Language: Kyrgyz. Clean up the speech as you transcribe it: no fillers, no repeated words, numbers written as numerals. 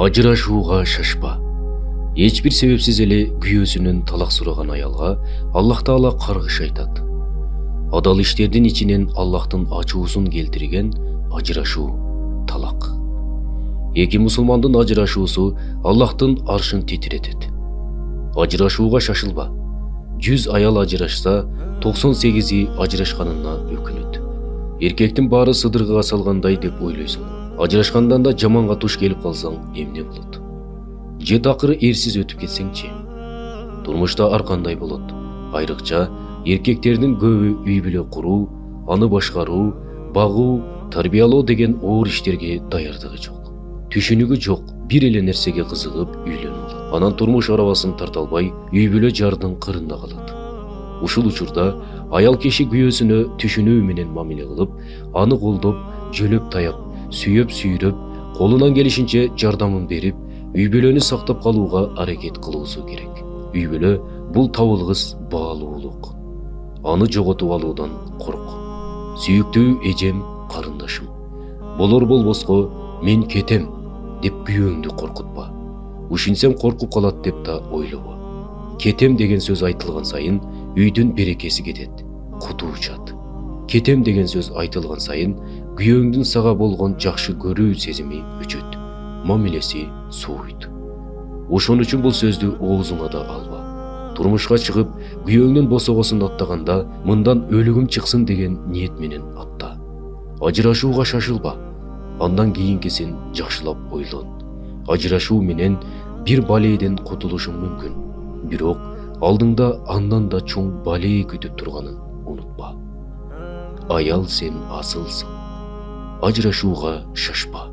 Ажырашууга шашпа. Эч бир себепсиз эле күйөөсүнөн талак сураган аялга Аллах Таала каргыш айтат. Адал иштердин ичинен Аллахтын ачуусун келтирген ажырашуу талак. Эки мусулмандын ажырашуусу Аллахтын аршын титиретет. Ажырашууга шашылба. 100 аял ажырашса, 98-и ажырашканына өкүнөт. Эркектин баары сыдыргыга салгандай деп ойлойсуң. Ажырашкандан да жаманга туш келип калсаң эмне болот? Же такыры эрсиз өтүп кетсеңчи? Турмушта ар кандай болот? Айрыкча эркектердин көбү үй бүлө куруу, аны башкаруу, багуу, тарбиялоо деген оор иштерге даярдыгы жок. Түшүнүгү жок, бир эле нерсеге кызыгып үйлөнүп алат. Анан турмуш арабасын тарта албай, үй бүлө жардын кырында калат. Ушул учурда аял киши күйөөсүнө түшүнүү менен мамиле кылып, аны колдоп, жөлөп таяп, сүйөп сүйрөп, колунан келишинче жардамын берип, үй бүлөнү сактап калууга аракет кылуусу керек. Үй бүлө бул табылгыс баалуулук. Аны жоготуп алуудан корк. Сүйүктүү эжем, карындашым. Болор болбоско мен кетем деп күйөөңдү коркутпа. Ушинсем коркуп калат деп да ойлобо. Кетем деген сөз айтылган сайын үйдүн берекеси кетет, куту учат. Кетем деген сөз айтылган сайын күйөөңдүн сага болгон жакшы көрүү сезими өчөт, мамилеси сууйт. Ошон үчүн бул сөздү оозуңа да алба. Турмушка чыгып, күйөөңдүн босогосун аттаганда мындан өлүгүм чыксын деген ниет менен атта. Ажырашууга шашылба. Андан кийинкисин жакшылап ойлон. Ажырашуу менен бир балейден кутулушуң мүмкүн. Бирок алдыңда андан да чоң балээ күтүп турганын унутпа. Аял сен асылсың. Ажырашууга шашпа.